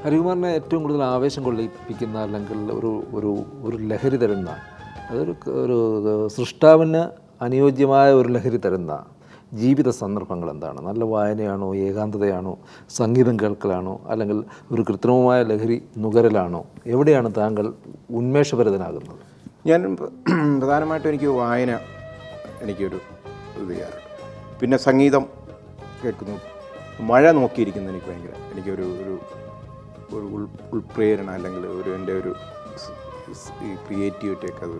ഹരികുമാറിനെ ഏറ്റവും കൂടുതൽ ആവേശം കൊള്ളിപ്പിക്കുന്ന അല്ലെങ്കിൽ ഒരു ഒരു ഒരു ലഹരി തരുന്ന ഒരു സൃഷ്ടാവിന് അനുയോജ്യമായ ഒരു ലഹരി തരുന്ന ജീവിത സന്ദർഭങ്ങൾ എന്താണ്? നല്ല വായനയാണോ, ഏകാന്തതയാണോ, സംഗീതം കേൾക്കലാണോ, അല്ലെങ്കിൽ ഒരു കൃത്രിമമായ ലഹരി നുകരലാണോ? എവിടെയാണ് താങ്കൾ ഉന്മേഷഭരിതനാകുന്നത്? ഞാൻ പ്രധാനമായിട്ടും എനിക്ക് വായന എനിക്കൊരു ഇത് ചെയ്യാറുണ്ട്. പിന്നെ സംഗീതം കേൾക്കുന്നു. മഴ നോക്കിയിരിക്കുന്നു എനിക്ക് ഭയങ്കര എനിക്കൊരു ഒരു ഒരു ഉൾപ്രേരണ അല്ലെങ്കിൽ എൻ്റെ ഒരു ഈ ക്രിയേറ്റിവിറ്റിയൊക്കെ അത്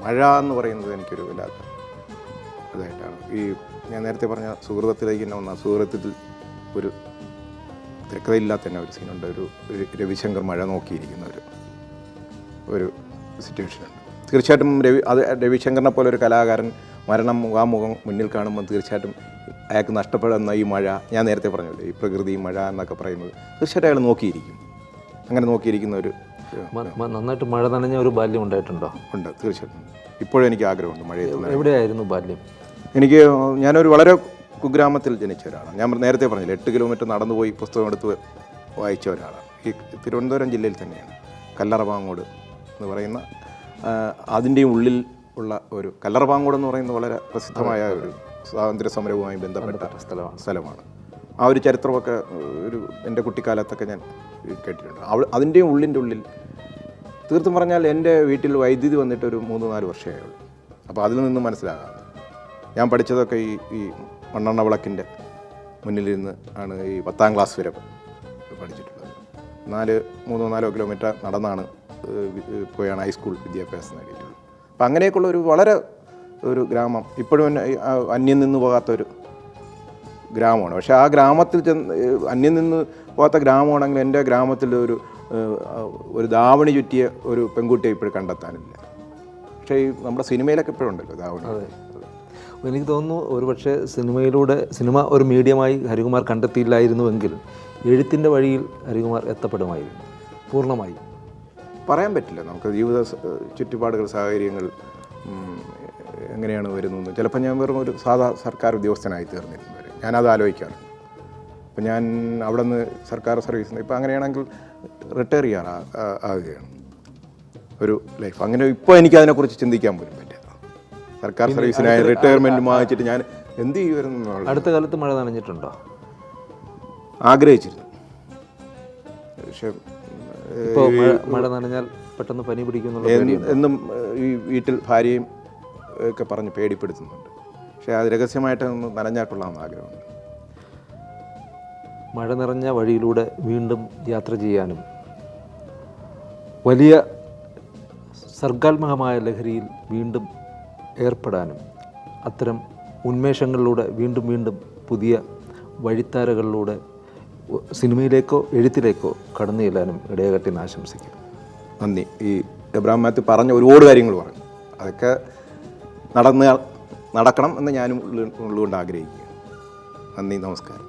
മഴ എന്ന് പറയുന്നത് എനിക്കൊരു വല്ലാത്ത ഇതായിട്ടാണ്. ഈ ഞാൻ നേരത്തെ പറഞ്ഞ സുഹൃത്തിലേക്ക് തന്നെ വന്ന സുഹൃത്തിൽ ഒരു തിരക്കഥയില്ലാത്ത തന്നെ ഒരു സീനുണ്ട്. ഒരു രവിശങ്കർ മഴ നോക്കിയിരിക്കുന്ന ഒരു സിറ്റുവേഷനുണ്ട്. തീർച്ചയായിട്ടും രവിശങ്കറിനെ പോലെ ഒരു കലാകാരൻ മരണം മുഖാമുഖം മുന്നിൽ കാണുമ്പോൾ തീർച്ചയായിട്ടും അയാൾക്ക് നഷ്ടപ്പെടുന്ന ഈ മഴ, ഞാൻ നേരത്തെ പറഞ്ഞില്ലേ ഈ പ്രകൃതി മഴ എന്നൊക്കെ പറയുന്നത്, തീർച്ചയായിട്ടും അയാൾ നോക്കിയിരിക്കും. അങ്ങനെ നോക്കിയിരിക്കുന്ന ഒരു നന്നായിട്ട് മഴ നനഞ്ഞ ഒരു ബാല്യം ഉണ്ടായിട്ടുണ്ടോ? ഉണ്ട്, തീർച്ചയായിട്ടും. ഇപ്പോഴും എനിക്ക് ആഗ്രഹമുണ്ട് മഴയത്ത്. എവിടെയായിരുന്നു ബാല്യം? ഞാനൊരു വളരെ കുഗ്രാമത്തിൽ ജനിച്ച ഒരാളാണ്. ഞാൻ നേരത്തെ പറഞ്ഞില്ല, 8 കിലോമീറ്റർ നടന്നുപോയി പുസ്തകം എടുത്ത് വായിച്ച ഒരാളാണ്. ഈ തിരുവനന്തപുരം ജില്ലയിൽ തന്നെയാണ് കല്ലറപാങ്ങോട് എന്ന് പറയുന്ന അതിൻ്റെയും ഉള്ളിൽ ഉള്ള ഒരു കല്ലറപാങ്ങോട് എന്ന് പറയുന്നത് വളരെ പ്രസിദ്ധമായ ഒരു സ്വാതന്ത്ര്യ സമരവുമായി ബന്ധപ്പെട്ട സ്ഥലമാണ്. ആ ഒരു ചരിത്രമൊക്കെ എൻ്റെ കുട്ടിക്കാലത്തൊക്കെ ഞാൻ കേട്ടിട്ടുണ്ട്. അതിൻ്റെയും ഉള്ളിൽ തീർത്തും പറഞ്ഞാൽ എൻ്റെ വീട്ടിൽ വൈദ്യുതി വന്നിട്ട് ഒരു 3-4 വർഷമേ ഉള്ളൂ. അപ്പോൾ അതിൽ നിന്ന് മനസ്സിലാകാം ഞാൻ പഠിച്ചതൊക്കെ ഈ മണ്ണെണ്ണ വിളക്കിൻ്റെ മുന്നിലിരുന്ന് ആണ് ഈ 10ാം ക്ലാസ് വരെ പഠിച്ചിട്ടുള്ളത്. 3-4 കിലോമീറ്റർ നടന്നാണ് പോയാണ് ഹൈസ്കൂൾ വിദ്യാഭ്യാസം നേടിയിട്ടുള്ളത്. അപ്പം അങ്ങനെയൊക്കെയുള്ള ഒരു വളരെ ഒരു ഗ്രാമം, ഇപ്പോഴും അന്യം നിന്ന് പോകാത്തൊരു ഗ്രാമമാണ്. പക്ഷേ ആ ഗ്രാമത്തിൽ അന്യം നിന്ന് പോകാത്ത ഗ്രാമമാണെങ്കിൽ എൻ്റെ ഗ്രാമത്തിൽ ഒരു ധാവണി ചുറ്റിയ ഒരു പെൺകുട്ടിയെ ഇപ്പോഴും കണ്ടെത്താനില്ല. പക്ഷേ ഈ നമ്മുടെ സിനിമയിലൊക്കെ ഇപ്പോഴും ഉണ്ടല്ലോ ധാവണി. എനിക്ക് തോന്നുന്നു ഒരുപക്ഷെ സിനിമ ഒരു മീഡിയമായി ഹരികുമാർ കണ്ടെത്തിയില്ലായിരുന്നുവെങ്കിൽ എഴുത്തിൻ്റെ വഴിയിൽ ഹരികുമാർ എത്തപ്പെടുമായിരുന്നു പൂർണ്ണമായി. പറയാൻ പറ്റില്ല. നമുക്ക് ജീവിത ചുറ്റുപാടുകൾ, സാഹചര്യങ്ങൾ എങ്ങനെയാണ് വരുന്നത്. ചിലപ്പോൾ ഞാൻ വെറും ഒരു സാധാ സർക്കാർ ഉദ്യോഗസ്ഥനായി തീർന്നിരുന്നു വരെ ഞാനത് ആലോചിക്കാറുണ്ട്. അപ്പം ഞാൻ അവിടെ നിന്ന് സർക്കാർ സർവീസിൽ ഇപ്പം അങ്ങനെയാണെങ്കിൽ റിട്ടയർ ആകുകയാണ് ഒരു ലൈഫ്. അങ്ങനെ ഇപ്പോൾ എനിക്കതിനെക്കുറിച്ച് ചിന്തിക്കാൻ പോലും പറ്റില്ല. സർക്കാർ സർവീസിനായി റിട്ടയർമെൻറ്റ് വാങ്ങിച്ചിട്ട് ഞാൻ എന്ത് ചെയ്യുമായിരുന്നു. അടുത്ത കാലത്ത് മഴ നനഞ്ഞിട്ടുണ്ടോ? ആഗ്രഹിച്ചിരുന്നു. പക്ഷേ മഴ നനഞ്ഞാൽ പെട്ടെന്ന് പനി പിടിക്കുന്നുള്ള എന്നും ഈ വീട്ടിൽ ഭാര്യയും ഒക്കെ പറഞ്ഞ് പേടിപ്പെടുത്തുന്നുണ്ട്. പക്ഷേ അത് രഹസ്യമായിട്ടൊന്ന് നനഞ്ഞാട്ടുള്ളതെന്ന് ആഗ്രഹമുണ്ട്. മഴ നിറഞ്ഞ വഴിയിലൂടെ വീണ്ടും യാത്ര ചെയ്യാനും വലിയ സർഗാത്മകമായ ലഹരിയിൽ വീണ്ടും ഏർപ്പെടാനും അത്തരം ഉന്മേഷങ്ങളിലൂടെ വീണ്ടും പുതിയ വഴിത്താരകളിലൂടെ സിനിമയിലേക്കോ എഴുത്തിലേക്കോ കടന്നു ചെല്ലാനും ഇടയാകട്ടെ എന്ന് ആശംസിക്കുന്നു. നന്ദി. ഈ എബ്രഹാം മാത്യു പറഞ്ഞ ഒരുപാട് കാര്യങ്ങൾ പറഞ്ഞു. അതൊക്കെ നടക്കണം എന്ന് ഞാനും ഉള്ളുകൊണ്ട് ആഗ്രഹിക്കുന്നു. നന്ദി, നമസ്കാരം.